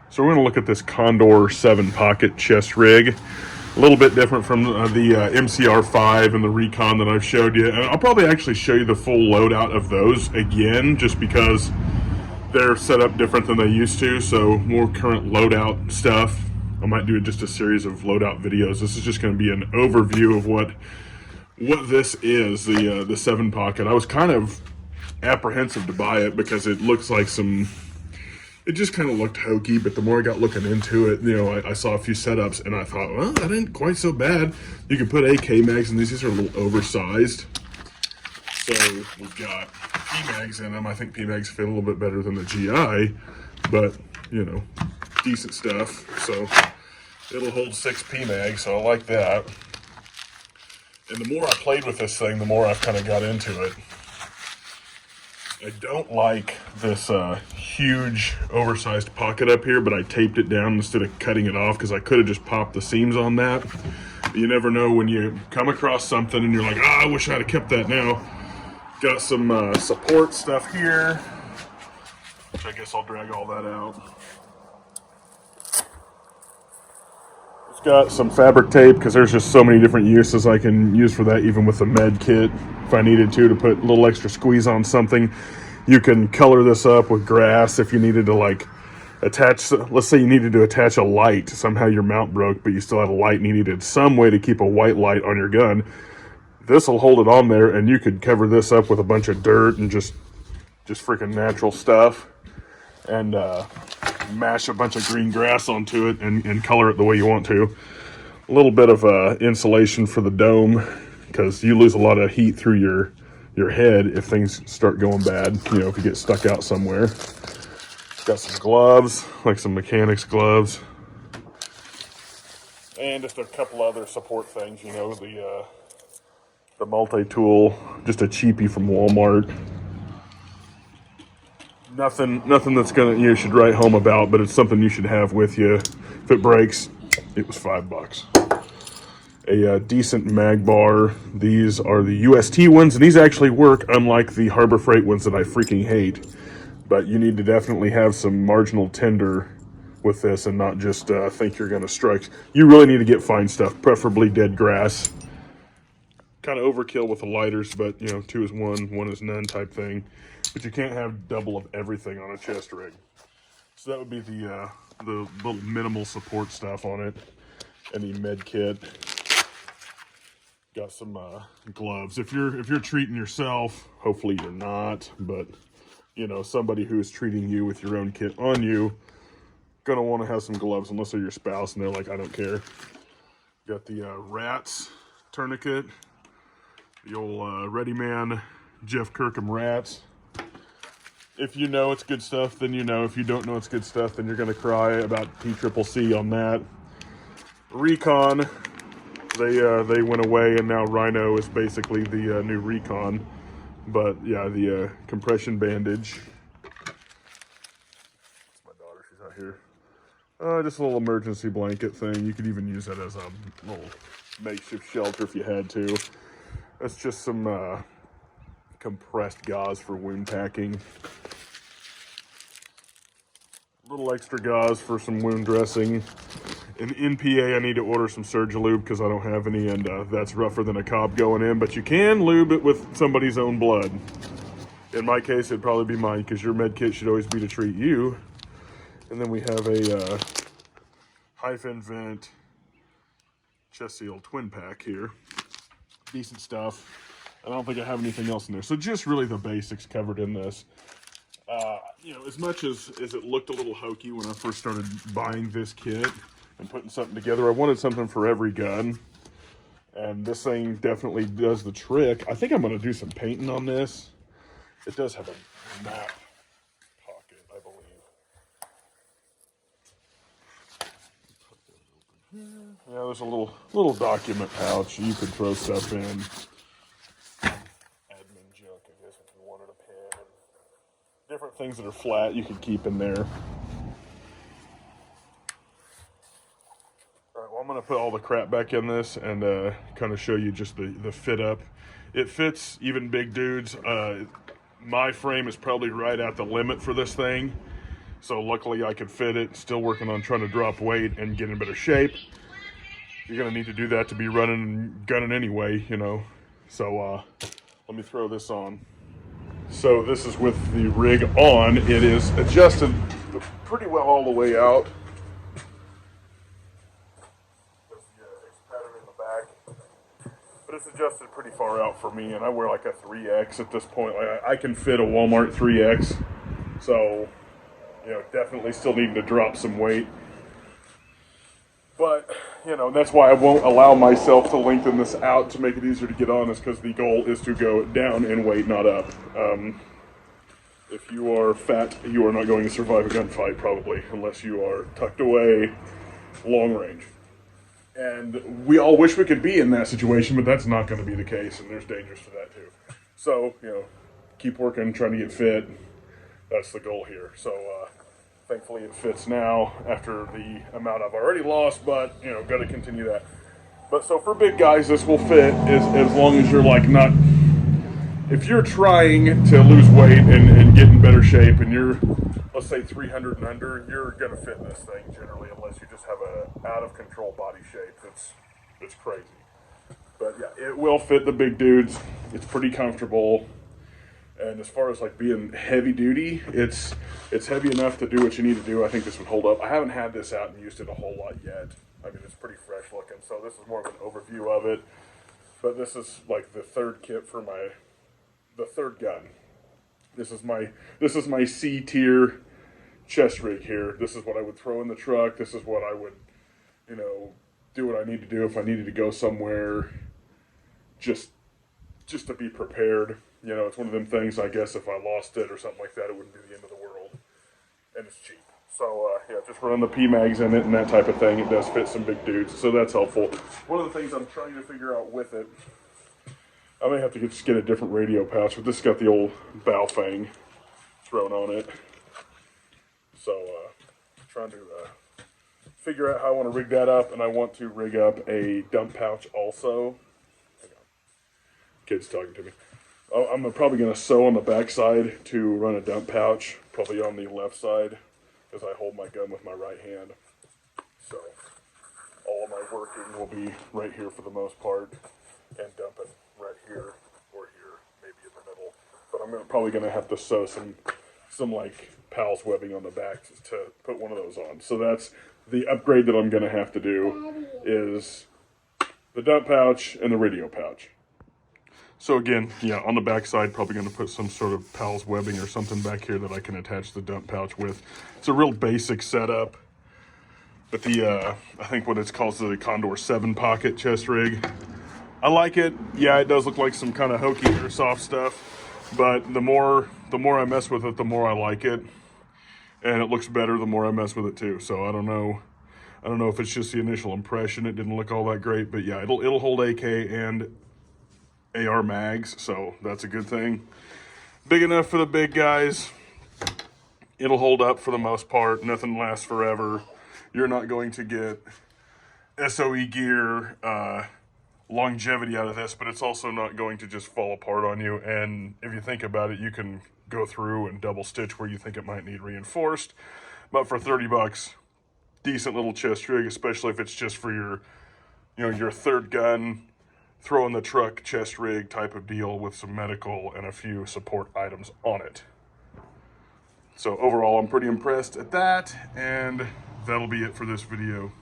So we're going to look at this Condor 7 pocket chest rig. A little bit different from the MCR5 and the Recon that I've showed you. And I'll probably actually show you the full loadout of those again, just because they're set up different than they used to. So more current loadout stuff. I might do just a series of loadout videos. This is just going to be an overview of what this is, the 7 pocket. I was kind of apprehensive to buy it because it looks like it just kind of looked hokey, but the more I got looking into it, I saw a few setups and I thought, well, that ain't quite so bad. You can put AK mags in these. These are a little oversized. So we've got P-mags in them. I think P-mags fit a little bit better than the GI, but, decent stuff. So it'll hold 6 P-mags, so I like that. And the more I played with this thing, the more I've kind of got into it. I don't like this huge oversized pocket up here, but I taped it down instead of cutting it off because I could have just popped the seams on that. But you never know when you come across something and you're like, I wish I'd have kept that now. Got some support stuff here, which I guess I'll drag all that out. It's got some fabric tape because there's just so many different uses I can use for that, even with the med kit. If I needed to put a little extra squeeze on something, you can color this up with grass if you needed to attach, let's say you needed to attach a light. Somehow your mount broke, but you still had a light and you needed some way to keep a white light on your gun. This will hold it on there, and you could cover this up with a bunch of dirt and just freaking natural stuff, and mash a bunch of green grass onto it and color it the way you want to. A little bit of insulation for the dome, because you lose a lot of heat through your head if things start going bad, if you get stuck out somewhere. Got some gloves, like some mechanics gloves. And just a couple other support things, the multi-tool, just a cheapie from Walmart. Nothing that's you should write home about, but it's something you should have with you. If it breaks, it was $5. A decent mag bar. These are the UST ones, and these actually work, unlike the Harbor Freight ones that I freaking hate. But you need to definitely have some marginal tender with this and not just think you're going to strike. You really need to get fine stuff, preferably dead grass. Kind of overkill with the lighters, but 2 is 1, 1 is none type thing. But you can't have double of everything on a chest rig. So that would be the little minimal support stuff on it, and the med kit. Got some gloves. If you're treating yourself, hopefully you're not, but somebody who is treating you with your own kit on you, gonna want to have some gloves unless they're your spouse and they're like, I don't care. Got the rats tourniquet, the old Ready Man Jeff Kirkham rats. If you know it's good stuff, then If you don't know it's good stuff, then you're gonna cry about PCCC on that. Recon, they went away, and now Rhino is basically the new Recon. But yeah, the compression bandage. It's my daughter, she's out here. Just a little emergency blanket thing. You could even use that as a little makeshift shelter if you had to. That's just some compressed gauze for wound packing. Little extra gauze for some wound dressing. An NPA, I need to order some Surgilube because I don't have any, and that's rougher than a cop going in, but you can lube it with somebody's own blood. In my case, it'd probably be mine, because your med kit should always be to treat you. And then we have a hyphen vent chest seal twin pack here. Decent stuff. I don't think I have anything else in there. So just really the basics covered in this. As much as it looked a little hokey when I first started buying this kit and putting something together, I wanted something for every gun. And this thing definitely does the trick. I think I'm going to do some painting on this. It does have a map pocket, I believe. Yeah, there's a little document pouch. You could throw stuff in. Admin junk, I guess, if you wanted a pen. Different things that are flat you could keep in there. Alright, well, I'm going to put all the crap back in this and kind of show you just the fit up. It fits even big dudes. My frame is probably right at the limit for this thing. So luckily I could fit it. Still working on trying to drop weight and get in better shape. You're going to need to do that to be running and gunning anyway, you know. So let me throw this on. So this is with the rig on. It is adjusted pretty well all the way out. But it's adjusted pretty far out for me, and I wear like a 3X at this point. Like I can fit a Walmart 3X, so you know, definitely still needing to drop some weight. But you know, that's why I won't allow myself to lengthen this out to make it easier to get on, is because the goal is to go down in weight, not up. If you are fat, you are not going to survive a gunfight probably, unless you are tucked away, long range. And we all wish we could be in that situation, but that's not going to be the case, and there's dangers to that too. So, you know, keep working, trying to get fit. That's the goal here. So, thankfully it fits now after the amount I've already lost, but, you know, got to continue that. But so for big guys, this will fit as long as you're like not, if you're trying to lose weight and get in better shape and you're, let's say 300 and under, you're going to fit this thing generally, unless you just have a out of control body shape that's crazy. But yeah, it will fit the big dudes. It's pretty comfortable. And as far as like being heavy duty, it's heavy enough to do what you need to do. I think this would hold up. I haven't had this out and used it a whole lot yet. I mean, it's pretty fresh looking, so this is more of an overview of it. But this is like the third kit for the third gun. This is my C tier chest rig here. This is what I would throw in the truck. This is what I would, you know, do what I need to do if I needed to go somewhere, just to be prepared. You know, it's one of them things, I guess, if I lost it or something like that, it wouldn't be the end of the world. And it's cheap. So, yeah, just run the P-mags in it and that type of thing. It does fit some big dudes, so that's helpful. One of the things I'm trying to figure out with it, I may have to just get a different radio pouch, but this has got the old bow fang thrown on it. So, trying to figure out how I want to rig that up, and I want to rig up a dump pouch also. Hang on. Kid's talking to me. I'm probably going to sew on the back side to run a dump pouch, probably on the left side, because I hold my gun with my right hand. So, all of my working will be right here for the most part, and dumping right here or here, maybe in the middle. But I'm probably going to have to sew some like PALS webbing on the back to put one of those on. So that's the upgrade that I'm going to have to do, is the dump pouch and the radio pouch. So again, yeah, on the back side, probably going to put some sort of PALS webbing or something back here that I can attach the dump pouch with. It's a real basic setup, but I think what it's called is the Condor 7 pocket chest rig. I like it. Yeah, it does look like some kind of hokey airsoft stuff, but the more I mess with it, the more I like it. And it looks better the more I mess with it too. So I don't know if it's just the initial impression. It didn't look all that great, but yeah, it'll hold AK and AR mags, so that's a good thing. Big enough for the big guys. It'll hold up for the most part. Nothing lasts forever. You're not going to get SOE gear longevity out of this, but it's also not going to just fall apart on you. And if you think about it, you can go through and double stitch where you think it might need reinforced. But for 30 bucks, decent little chest rig, especially if it's just for your, you know, your third gun, throw in the truck chest rig type of deal with some medical and a few support items on it. So overall, I'm pretty impressed at that, and that'll be it for this video.